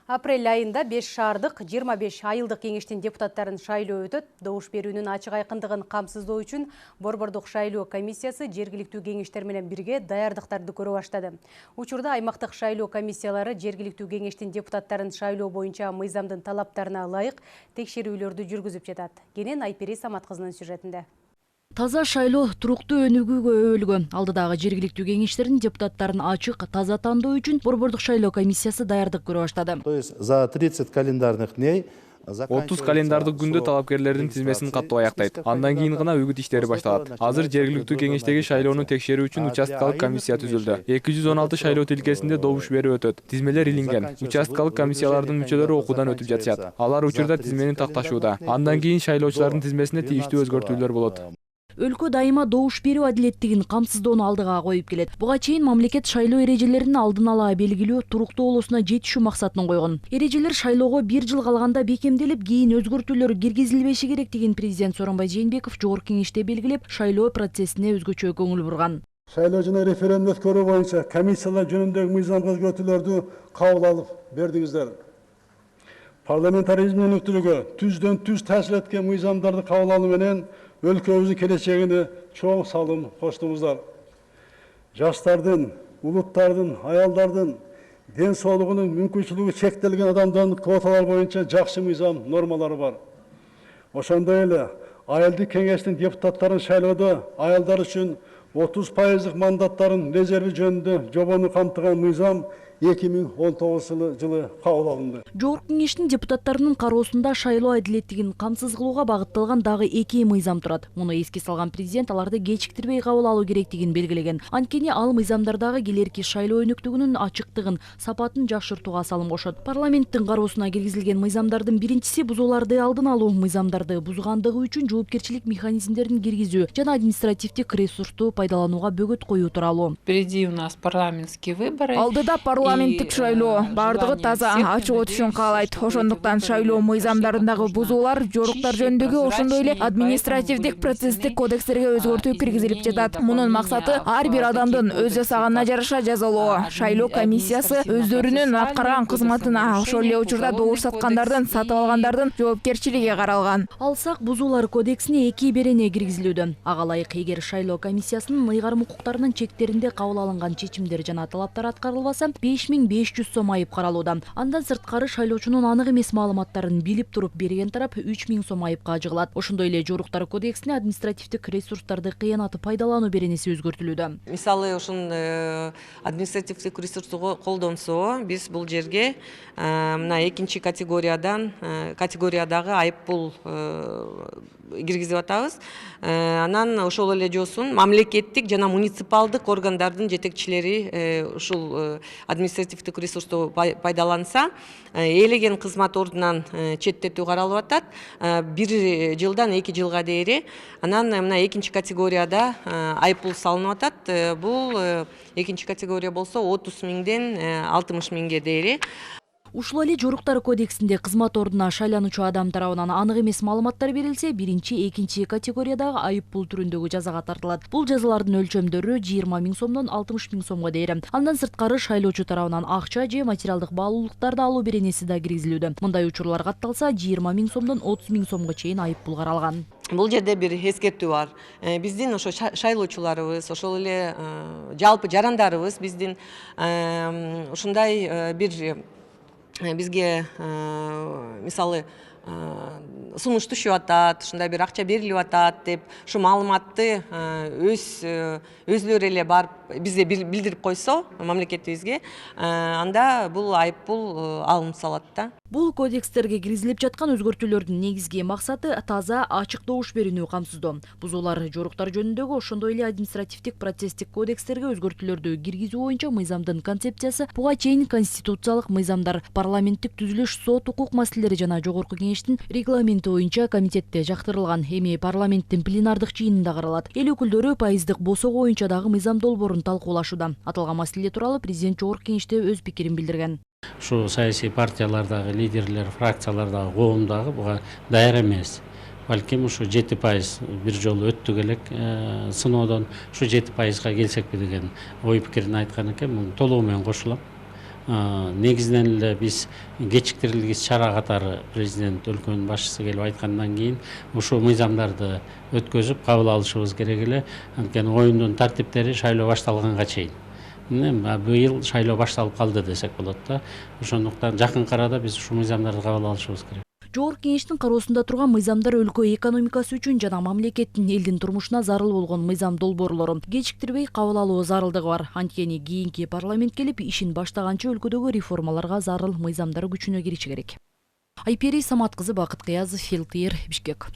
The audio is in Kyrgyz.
Апрель айында 5 шаардык 25 айылдык кеңештин депутаттарын шайлоо өтөт. Добуш берүүнүн ачык айкындыгын камсыздоо үчүн Борбордук шайлоо комиссиясы жергиликтүү кеңештер менен бирге даярдыктарды көрө баштады. Учурда аймактык шайлоо комиссиялары жергиликтүү кеңештин депутаттарын шайлоо боюнча мыйзамдын талаптарына ылайык текшерүүлөрдү жүргүзүп жатат. Кенен Айпери Самат кызынын сюжетинде. Таза, шайлоо, туруктуу, өнүгүүгө, өбөлгө. Алдыдагы жергиликтүү кеңештердин депутаттарын ачык, таза тандоо үчүн Борбордук шайлоо комиссиясы даярдык көрө баштады. То есть за 30 календарных дней 30 календардык күндө талапкерлердин тизмесин каттап аяктайт. Андан кийин гана үгүт иштери башталат. Азыр жергиликтүү кеңештеги шайлоону текшерүү үчүн участкалык комиссия түзүлдү. 216 шайлоо тилкесинде добуш берүү өтөт. Тизмелер илинген. Участкалык комиссиялардын мүчөлөрү окуудан өтүп жатышат. Алар учурда тизмени такташууда. Андан кийин шайлоочулардын тизмесине тийиштүү өзгөртүүлөр болот. Өлкө дайыма добуш берүү адилеттигин камсыздоону алдыга коюп келет. Буга чейин мамлекет шайлоо эрежелерин алдын ала белгилөө, туруктуу болуусуна жетишүү максатын койгон. Эрежелер шайлоого 1 жыл калганда бекемделип, кийин өзгөртүүлөр киргизилбеши керек деген президент Сооронбай Жээнбеков жогорку кеңеште белгилеп, шайлоо процессине өзгөчө көңүл бурган. Шайлоо жана референдум өткөрүү боюнча комиссиялар жөнүндөгү мыйзамга өзгөртүүлөрдү кабыл алып бердиңиздер. Парламентаризмди өнүктүрүүгө түздөн түз таасир эткен мыйзамдарды кабыл алуу менен өлкөбүздүн келечегине чоң салым коштуңуздар. Жаштардын, улуттардын, аялдардын ден соолугунун мүмкүнчүлүгү чектелген адамдардын квоталар боюнча жакшы мыйзам нормалары бар. Ошондой эле айылдык кеңештин депутаттарын шайлоодо аялдар үчүн 30% мандаттарын резерви жөнүндө жобону камтыган мыйзам 2019 жылы кабыл алынды. Жогорку кеңештин депутаттарынын кароосунда шайлоо адилеттигин камсыз кылууга багытталган дагы 2 мыйзам турат. Муну эске салган президент аларды кечиктирбей кабыл алуу керектигин белгилеген. Анткени ал мыйзамдардагы келерки шайлоо өнүктүгүнүн ачыктыгын, сапатын жакшыртууга салым кошот. Парламенттин кароосуна киргизилген мыйзамдардын биринчиси бузууларды алдын алуу, мыйзамдарды бузгандыгы үчүн жоопкерчилик механизмдерин киргизүү жана административдик ресурсту пайдаланууга бөгөт коюу тууралуу. Впереди у нас парламентские выборы. Алдыда парламенттик шайлоо, бардыгы таза, ачык өтүшүн каалайт. Ошондуктан шайлоо мыйзамдарындагы бузуулар, жоруктар жөнүндөгү, ошондой эле административдик процесстик кодекстерге өзгөртүү киргизилип жатат. Мунун максаты ар бир адамдын өз жасаганына жараша жазалоо. Шайлоо комиссиясы өздөрүнүн аткарган кызматына, ошол эле учурда добуш саткандардын, сатып алгандардын жоопкерчилиги каралган. Алсак, бузуулар кодексине 2 берене киргизилүүдө. Ага ылайык, эгер шайлоо комиссиясынын ыйгарым укуктарынын чектеринде кабыл алынган чечимдер жана талаптар аткарылбаса, 5500 сом айып каралууда. Андан сырткары шайлоочунун анык эмес маалыматтарын билип туруп берген тарап 3000 сом айыпка жыгылат. Ошондой эле жоруктар кодексине административдик ресурстарды кыянатып пайдалануу беренеси өзгөртүлүүдө. Мисалы, ошон административдик ресурсту колдонсо, биз бул жерге мына экинчи категориядагы айып пул киргизип атабыз. Анан ошол эле жосун мамлекеттик жана муниципалдык органдардын жетекчилери ушул административдик ресурсту пайдаланса, ээлеген кызмат ордунан четтетүү каралып атат. 1 жылдан 2 жылга дейри. Анан мына экинчи категорияда айып пул салынып атат. Бул экинчи категория болсо 30 миңден 60 миңге дейри. Ушул эле жоруктар кодексинде кызмат ордуна шайлануучу адам тарабынан анык эмес маалыматтар берилсе, 1-2 категориядагы айып пул түрүндөгү жазага тартылат. Бул жазалардын өлчөмдөрү 20 000 сомдон 60 000 сомго дейри. Андан сырткары шайлоочу тарабынан акча же материалдык баалуулуктарды алуу беренеси да киргизилүүдө. Мындай учурлар катталса, 20 000 сомдон 30 000 сомго чейин айып пул каралган. Бул жерде бир эскертүү бар. Биздин ошо шайлоочуларыбыз, ошол эле жалпы жарандарыбыз биздин ушундай бир бизге мисалы сунуш түшүп атат, ушундай бир акча берилип атат деп, ушу маалыматты өзлөрү эле барып бизге билдирип койсо, мамлекетибизге, анда бул айып пул алынып салат да. Бул кодекстерге киргизилип жаткан өзгөртүүлөрдүн негизги максаты таза, ачык добуш берүүнү камсыздоо. Бузуулар, жоруктар жөнүндөгү, ошондой эле административдик процесстик кодекстерге өзгөртүүлөрдү киргизүү боюнча мыйзамдын концепциясы буга чейин конституциялык мыйзамдар, парламенттик түзүлүш, сот укук маселелери жана жогорку кеңештин регламенти боюнча комитетте жактырылган. Эми парламенттин пленардык жыйынында каралат. Эл өкүлдөрү пайыздык босого боюнча дагы мыйзам долбоорун талкуулашууда. Аталган маселе тууралуу президент жогорку кеңеште өз пикирин билдирген. Ушу саясий партиялардагы лидерлер, фракциялардагы коомдагы буга даяр эмес. Балким ушу 7% бир жолу өттүк элек сыноодон ушу 7%га келсекпи деген ой пикирин айткан экен. Муну толугу менен кошулам. негизинен эле биз кечиктирилгис чара катары президент өлкөнүн башчысы келип айткандан кийин ушул мыйзамдарды өткөзүп кабыл алышыбыз керек эле. Анткени оюндун тартиптери шайлоо башталганга чейин. Быйыл шайлоо башталып калды десек болот да. Ошондуктан жакынкы арада биз ушул мыйзамдарды кабыл алышыбыз керек. Жогорку кеңештин кароосунда турган мыйзамдар өлкө экономикасы үчүн жана мамлекеттин элдин турмушуна зарыл болгон мыйзам долбоорлорун кечиктирбей кабыл алуу зарылдыгы бар. Анткени кийинки парламент келип ишин баштаганча өлкөдөгү реформаларга зарыл мыйзамдар күчүнө кириши керек. Айпери Самат кызы, Бакыт Кыязов, ЭлТР, Бишкек.